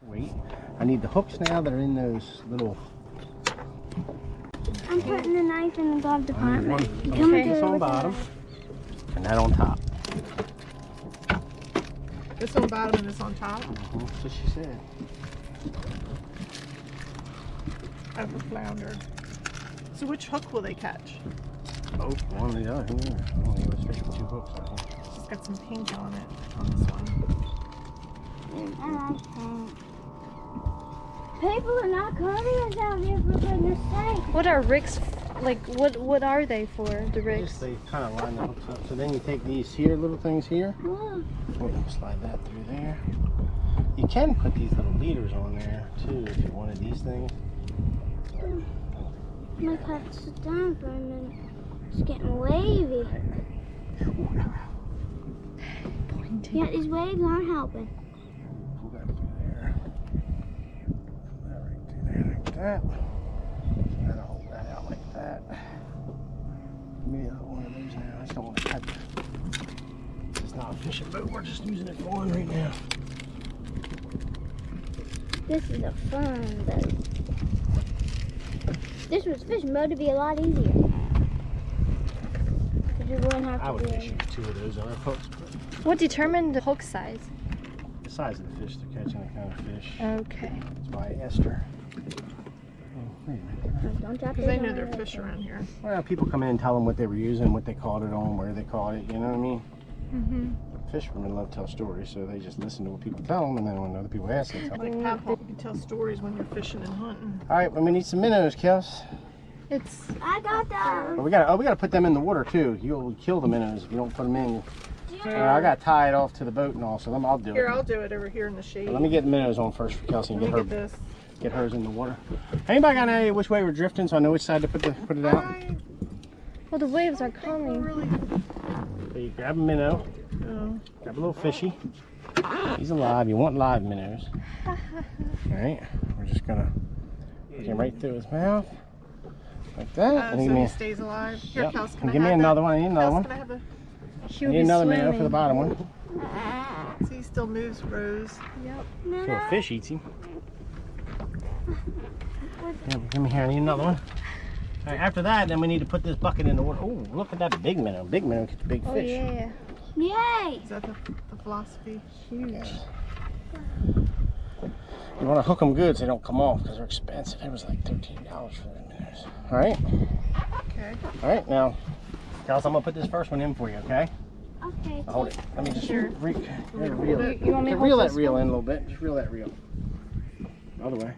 Wait, I need the hooks now that are in those little... I'm putting the knife in the glove department. Okay. This on bottom and that on top. This on bottom and this on top? That's what she said. I have a flounder. So which hook will they catch? Both, one or the other. I don't know, it's fish with 2 hooks on here. It's got some pink on it, on this one. I like pink. People are not courteous out here, for goodness sake. What are rigs? Like, what are they for, the rigs? Just they kind of line the hooks up. So then you take these here, little things here. Look. We'll slide that through there. You can put these little leaders on there too if you wanted these things. I'm gonna have to sit down for a minute. It's getting wavy. Yeah, these waves aren't helping. Pull that through there. Pull that right through there like that. And then I'll hold that out like that. Give me one of those now. I just don't want to touch it. It's not a fishing boat. We're just using it for one right now. This is a fun boat. This was fishing boat to be a lot easier. Because you wouldn't have to I would do fish use 2 of those other hooks. What determined the hook size? The size of the fish they're catching, the kind of fish. Okay. That's why I asked her. Oh, wait a minute. Don't drop Because they it know on they're the fish around here. Well, people come in and tell them what they were using, what they caught it on, where they caught it, you know what I mean? Fishermen love to tell stories, so they just listen to what people tell them, and then when other people ask, they tell them. Like Papa, you can tell stories when you're fishing and hunting. All right, well, we need some minnows, Kels. It's I got those. But we gotta put them in the water too. You'll kill the minnows if you don't put them in. I gotta tie it off to the boat and all, so I'll do it. Here, I'll do it over here in the shade. But let me get the minnows on first for Kelsey and Let get me her get this. get hers in the water. Anybody got any idea which way we're drifting, so I know which side to put it out? well, the waves are We're coming. really... So you grab a minnow, grab a little fishy. He's alive. You want live minnows. All right, we're just gonna put him right through his mouth, like that. so he stays alive. Here, Yep. Kels, can And I give me have another that? one. I need another Kels, one. can I have a... He I will need be another swimming. minnow for the bottom one. See, he still moves, Rose. So a fish eats him. Yeah, give me here. I need another one. All right, after that, then we need to put this bucket in the water. Oh, look at that big minnow. Big minnow gets big Oh fish. yeah. Yay! Is that the philosophy? Huge. You want to hook them good so they don't come off because they're expensive. It was like $13 for the minnows. All right. Okay. All right, now, Kels, I'm gonna put this first one in for you, okay? Okay. Hold it. Let me just Sure. reel it. You want me to Reel hold that this reel one? in a little bit. Just reel that reel. Other way.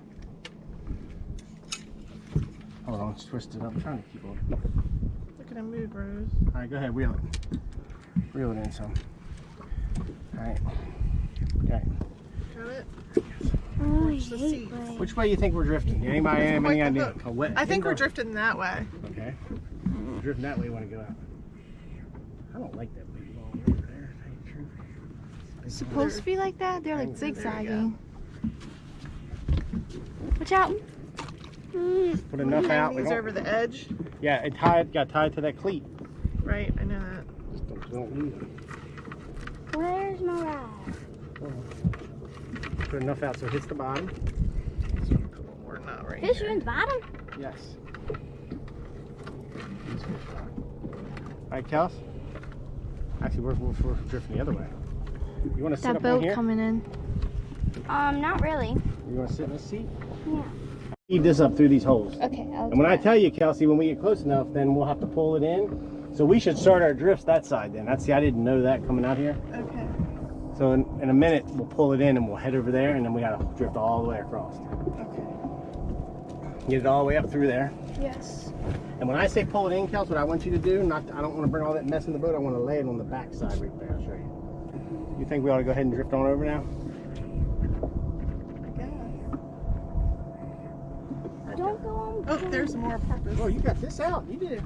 Hold on, let's twist it up. I'm trying to keep on. Look at him move, Rose. All right, go ahead, reel it. Reel it in some. All right. Okay. Got it? Oh, I Let's see. hate waves. Which way you think we're drifting? Anybody have Quite any the idea? hook. I think we're drifting that way. Okay. We're drifting that way. You want to go out? I don't like that big long over there. To tell you the truth. It's supposed to be like that? They're like There you go. zigzagging. Watch out. Put enough out. We These don't- over the edge. Yeah, it got tied to that cleat. Right, I know that. Just don't lose it. Where's my rod? Put enough out so it hits the bottom. Just want to put one more knot right Fish are here. in the bottom? Yes. All right, Kels. Actually, we're drifting the other way. You want to sit That up on boat here? coming in. Not really. You want to sit in this seat? Yeah. Feed this up through these holes. Okay, I'll And when I tell you, Kelsey, when we get close enough, then we'll have to pull it in. So we should start our drifts that side then. That's I didn't know that coming out here. Okay. So in a minute, we'll pull it in and we'll head over there, and then we got to drift all the way across. Okay. Get it all the way up through there. Yes. And when I say pull it in, Kels, what I want you to do, I don't want to bring all that mess in the boat. I want to lay it on the back side right there. I'll show you. You think we ought to go ahead and drift on over now? I guess. Don't go on. Oh, there's more purpose. Oh, you got this out. You did it.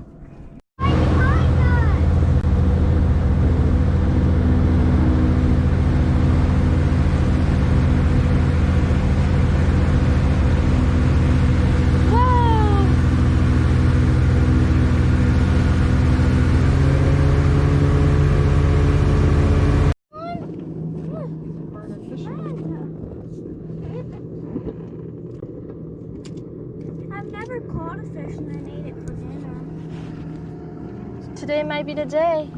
a fish and I ate it for dinner. Today might be the day.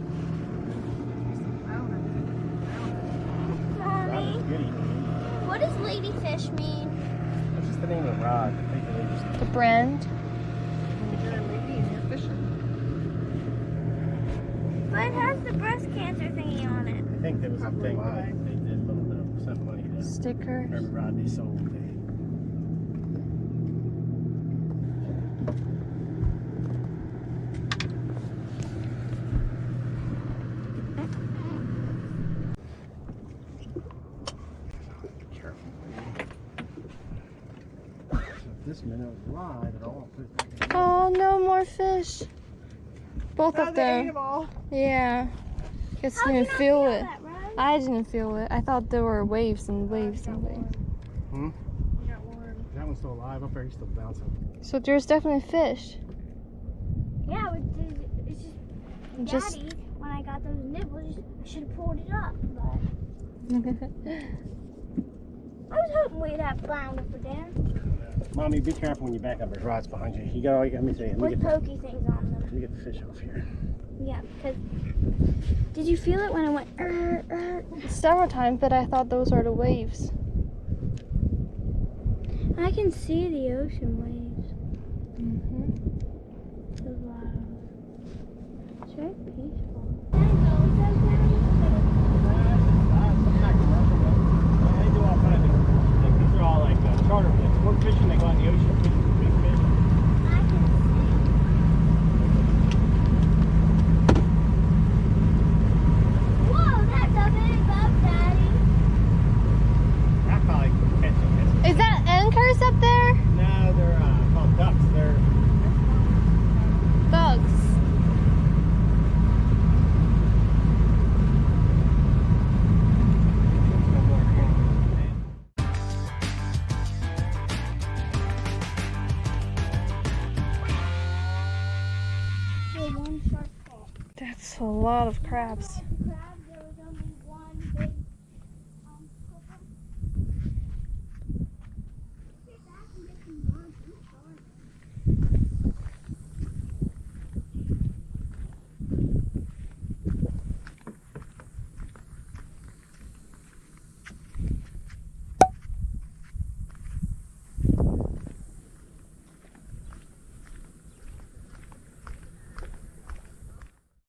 Mommy, Good eating. what does ladyfish mean? That's just the name of the rod. I think they just. The brand. You're a lady and you're fishing. But it has the breast cancer thingy on it. I think there was a Probably thing why. where they did a little bit of some money to Stickers. every rod they sold. This minnow's live, and I'll put it back in. Oh, no more fish. Both Oh, of they ate them. them all. Yeah. Guess How'd I you didn't not feel it. that, Ryan? I didn't feel it. I thought there were waves and waves and waves. Hmm? You got warm. That one's still alive up there. He's still bouncing. So there's definitely fish. Yeah, it's just Just Daddy, when I got those nibbles, I should have pulled it up. But I was hoping we'd have flounder for dinner Mommy, be careful when you back up. There's rods behind you. You got all. Let me see. Let me with get the, pokey things on them. let me get the fish off here. Yeah, because did you feel it when I went? several times, but I thought those are the waves. I can see the ocean waves. Mm-hmm. So loud. It's very peaceful. They do all kinds of like these are all like charter fish. We're fishing. They go out in the ocean fishing for big fish. I can see. Whoa, that's a big boat, Daddy. That probably could catch them. Is that anchors up there? No, they're called ducks. They're Bugs. One shark fall. That's a lot of crabs.